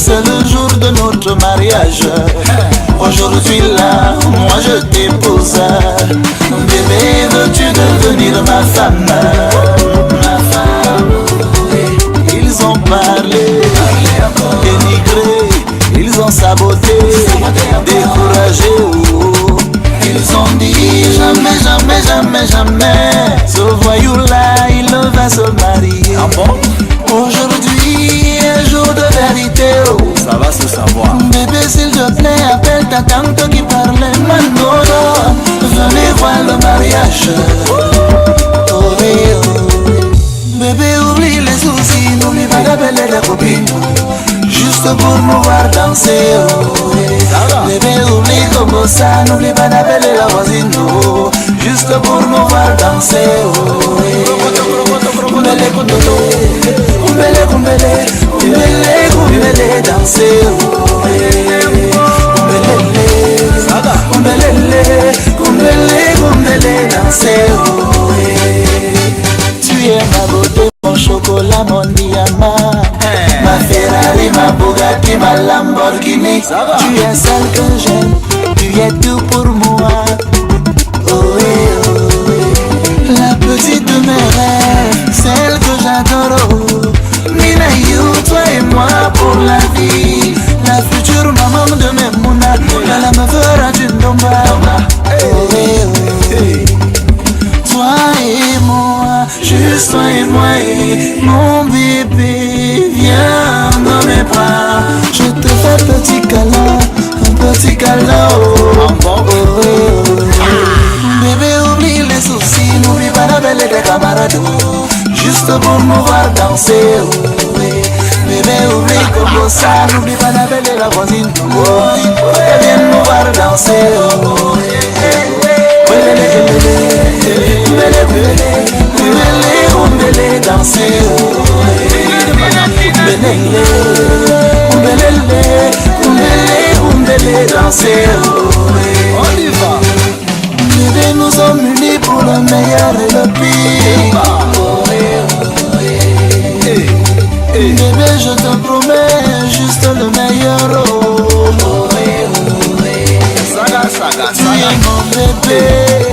C'est le jour de notre mariage. Aujourd'hui là, moi je t'épouse. Bébé, veux-tu devenir ma femme? Ma femme. Ils ont parlé, dénigré, ils ont saboté, découragé. Ils ont dit jamais, jamais, jamais, jamais. Ce voyou là, il va se marier. Ah bon? Aujourd'hui, un jour de vérité. Ça va se savoir. Bébé, s'il te plaît, appelle ta tante qui parlait Manolo. Venez voir le mariage. Oh, bébé, oublie les soucis, n'oublie pas d'appeler la copine. Juste pour nous voir danser. Bébé, oublie comme ça, n'oublie pas d'appeler la voisine. Juste pour nous voir danser. Kumbele, kumbele, kumbele, kumbele, danser. Kumbele, danser. Tu es ma beauté, mon chocolat, mon diamant. Ma Ferrari, ma Bugatti, ma Lamborghini. Tu es celle que j'aime, tu es tout pour moi. Oh, la petite de mes rêves, celle que j'adore. Mina you, toi et moi pour la vie. La future maman de mes mounas, elle me fera du domba. Toi et moi, juste toi et moi, et mon bébé, viens dans mes bras. Je te fais petit câlin, un petit câlin. Bébé, oublie les soucis, n'oublie pas d'appeler tes camarades. Juste pour nous voir danser. Bébé, oublie comme ça, n'oublie pas d'appeler la voisine. Viens nous voir danser. Kumbele, danser. Kumbele, danser. On y va. Bébé, nous sommes unis pour le meilleur et le pire. Bébé, je te promets juste le meilleur. Saga, saga, Tu es mon bébé.